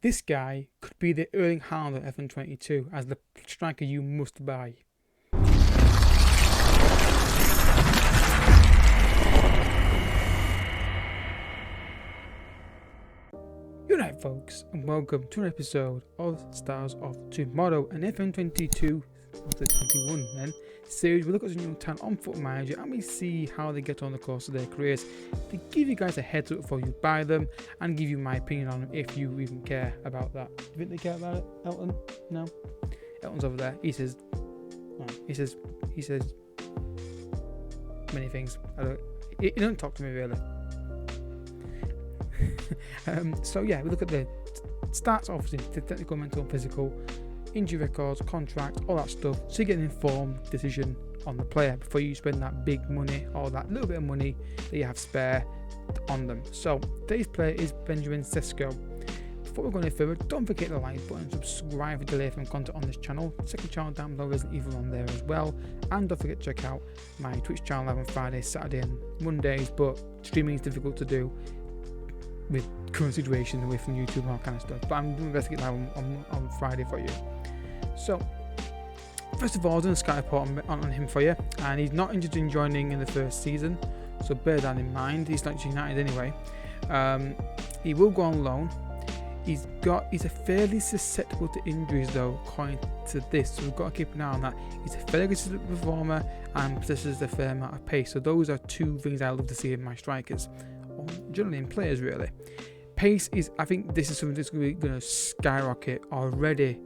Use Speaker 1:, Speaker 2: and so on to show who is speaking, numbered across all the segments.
Speaker 1: This guy could be the Erling Haaland of FM22 as the striker you must buy. Good night, folks, and welcome to an episode of Stars of Tomorrow, an FM22 of the 21 then series. We look at the new talent on Football Manager and we see how they get on the course of their careers. They give you guys a heads up before you buy them and give you my opinion on them if you even care about that. Do you think they care about it, Elton? No? Elton's over there. He says many things. He don't talk to me really. So yeah, we look at the stats, obviously the technical, mental and physical, injury records, contract, all that stuff, so you get an informed decision on the player before you spend that big money or that little bit of money that you have spare on them. So today's player is Benjamin Sesko. Before we go any further, don't forget the like button, subscribe for delay from content on this channel. Second channel down below, Resident Evil on there as well, and don't forget to check out my Twitch channel live on Fridays, Saturday and Mondays, but streaming is difficult to do with current situation away from YouTube and all kind of stuff, but I'm doing my best to get live on Friday for you. So first of all, I've done a scout report on him for you, and he's not interested in joining in the first season, so bear that in mind. He's not United anyway. He will go on loan. He's a fairly susceptible to injuries though, according to this, so we've got to keep an eye on that. He's a fairly consistent performer and possesses a fair amount of pace, so those are two things I love to see in my strikers, or generally in players really. Pace is, I think this is something that's going to skyrocket already.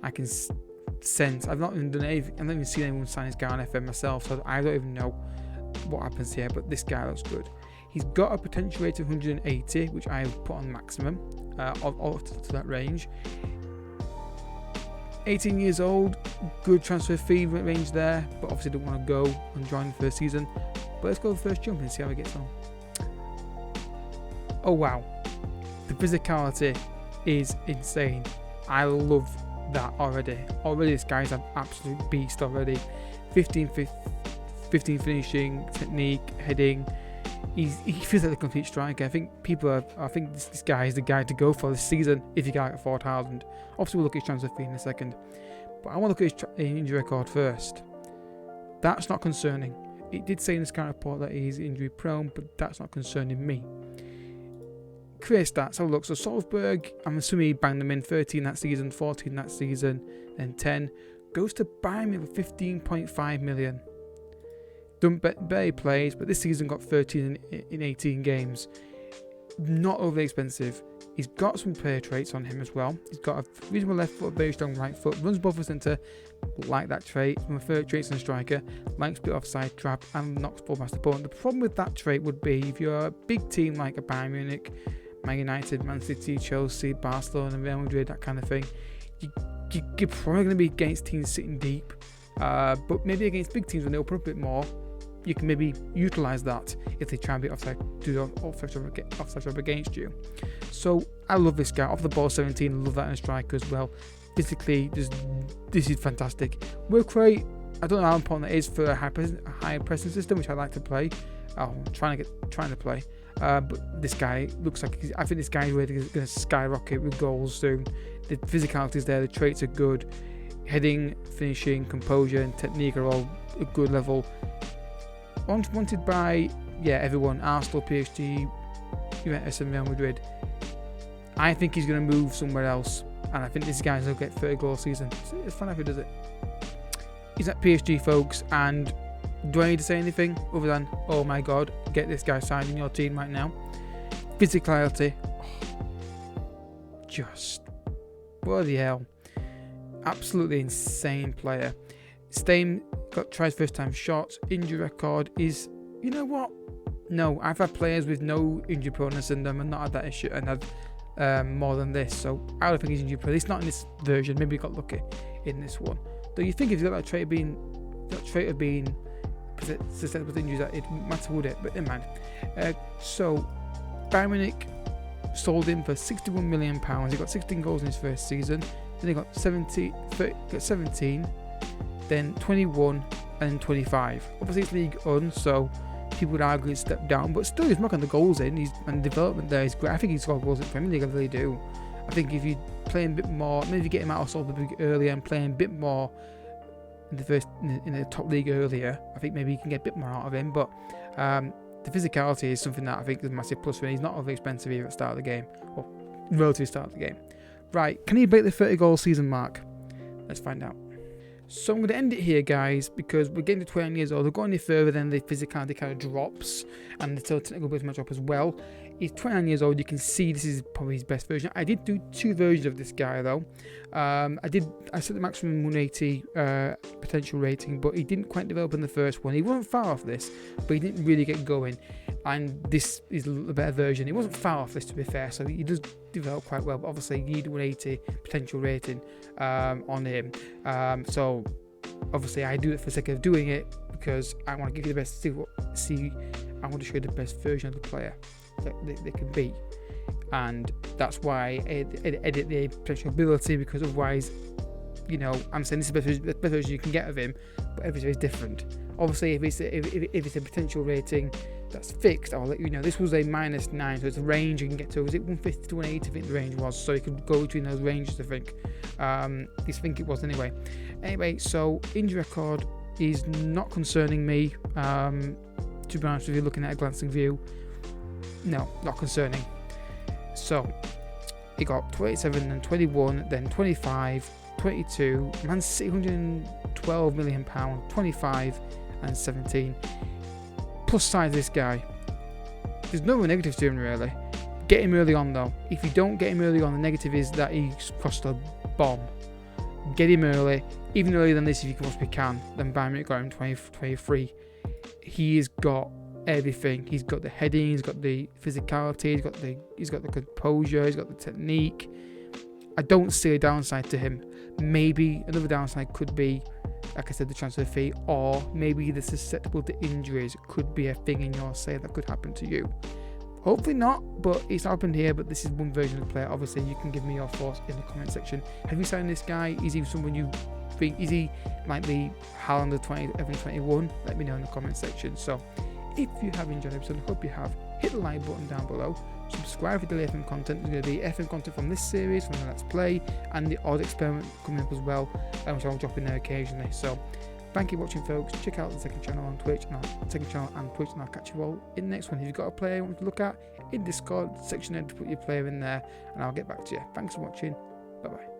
Speaker 1: I can sense. I've not even done anything. I've not even seen anyone sign this guy on FM myself, so I don't even know what happens here, but this guy looks good. He's got a potential rate of 180, which I put on maximum to that range. 18 years old, good transfer fee range there, but obviously don't want to go and join the first season. But let's go the first jump and see how he gets on. Oh wow, the physicality is insane. I love that already. This guy's an absolute beast already. 15 finishing, technique, heading. He feels like a complete striker. I think this guy is the guy to go for this season if you can't afford Haaland. Obviously, we'll look at his transfer fee in a second, but I want to look at his injury record first. That's not concerning. It did say in the scout report that he's injury prone, but that's not concerning me. Career stats, have a look. So Salzburg, I'm assuming he banged them in 13 that season, 14 that season, then 10. Goes to Bayern with 15.5 million. Don't barely plays, but this season got 13 in 18 games. Not overly expensive. He's got some player traits on him as well. He's got a reasonable left foot, very strong right foot, runs above the centre, like that trait. My third traits in a striker, likes split offside trap and knocks ball past the opponent. The problem with that trait would be if you're a big team like a Bayern Munich, Man United, Man City, Chelsea, Barcelona, Real Madrid, that kind of thing, you're probably going to be against teams sitting deep, but maybe against big teams when they open up a bit more, you can maybe utilise that if they try and be offside job against you. So I love this guy. Off the ball 17, I love that in a striker as well. Physically, this is fantastic. Work rate, I don't know how important that is for a high pressing system, which I like to play. I'm trying to play. But this guy looks like I think this guy is really going to skyrocket with goals soon. The physicality is there, the traits are good, heading, finishing, composure and technique are all a good level. Wanted by everyone, Arsenal, PSG, Juventus and Real Madrid. I think he's going to move somewhere else, and I think this guy's going to get 30 goal season. It's fun if he does it. He's at PSG, folks, and do I need to say anything other than, oh my god, get this guy signed in your team right now? Physicality, just bloody hell, absolutely insane player. Stain tries first time shots. Injury record is, you know what? No, I've had players with no injury proneness in them and not had that issue, and had more than this. So I don't think he's injury prone. It's not in this version. Maybe he got lucky in this one. Do you think if he's got that trait of being susceptible to injuries, that it matter, would it? But never mind. So Bayern Munich sold him for £61 million. He got 16 goals in his first season. Then he got 17, then 21, and 25. Obviously it's League One, so people would argue he's stepped down, but still he's knocking the goals in. And development there is great. I think he's scored goals in Premier League, I really do. I think if you playing a bit more, maybe get him out of Soul a bit earlier and playing a bit more in the top league earlier, I think maybe you can get a bit more out of him. But the physicality is something that I think is a massive plus for him. He's not overly expensive either at the start of the game, or relatively start of the game. Right, can he break the 30 goal season mark? Let's find out. So I'm going to end it here, guys, because we're getting to 29 years old. We're going any further, then the physicality kind of drops, and the technical ability might drop as well. He's 29 years old. You can see this is probably his best version. I did do 2 versions of this guy, though. I set the maximum 180 potential rating, but he didn't quite develop in the first one. He wasn't far off this, but he didn't really get going. And this is a better version. He wasn't far off this, to be fair, so he does develop quite well. But obviously, you need 180 potential rating on him. So obviously, I do it for the sake of doing it because I want to give you the best. I want to show you the best version of the player that they can be, and that's why I edit the potential ability, because otherwise, you know, I'm saying this is the best version you can get of him, but everything is different. Obviously, if it's a potential rating that's fixed, I'll let you know. This was a -9, so it's a range you can get to. Was it 150 to 180? I think the range was, so you could go between those ranges. I think. I think it was anyway. Anyway, so injury record is not concerning me. To be honest with you, looking at a glancing view, no, not concerning. So he got 27, then 21, then 25, 22. Man City, £112 million, 25 and 17. Plus side of this guy, there's no negatives to him really. Get him early on though. If you don't get him early on, the negative is that he's cost a bomb. Get him early, even earlier than this if you possibly can. Then Bayern got him 23. He's got everything. He's got the heading, he's got the physicality, he's got the composure, he's got the technique. I don't see a downside to him. Maybe another downside could be, like I said, the transfer fee, or maybe the susceptible to injuries could be a thing in your sale that could happen to you. Hopefully not, but it's happened here. But this is one version of the player. Obviously, you can give me your thoughts in the comment section. Have you signed this guy? Is he someone you think? Is he like the Haaland of FM21? Let me know in the comment section. So, if you have enjoyed the episode, I hope you have. Hit the like button down below. Subscribe for daily FM content. There's going to be FM content from this series, from the Let's Play, and the odd experiment coming up as well, which I'll drop in there occasionally. So, thank you for watching, folks. Check out the second channel on Twitch, and I'll catch you all in the next one. If you've got a player you want to look at, in Discord section, to put your player in there, and I'll get back to you. Thanks for watching. Bye bye.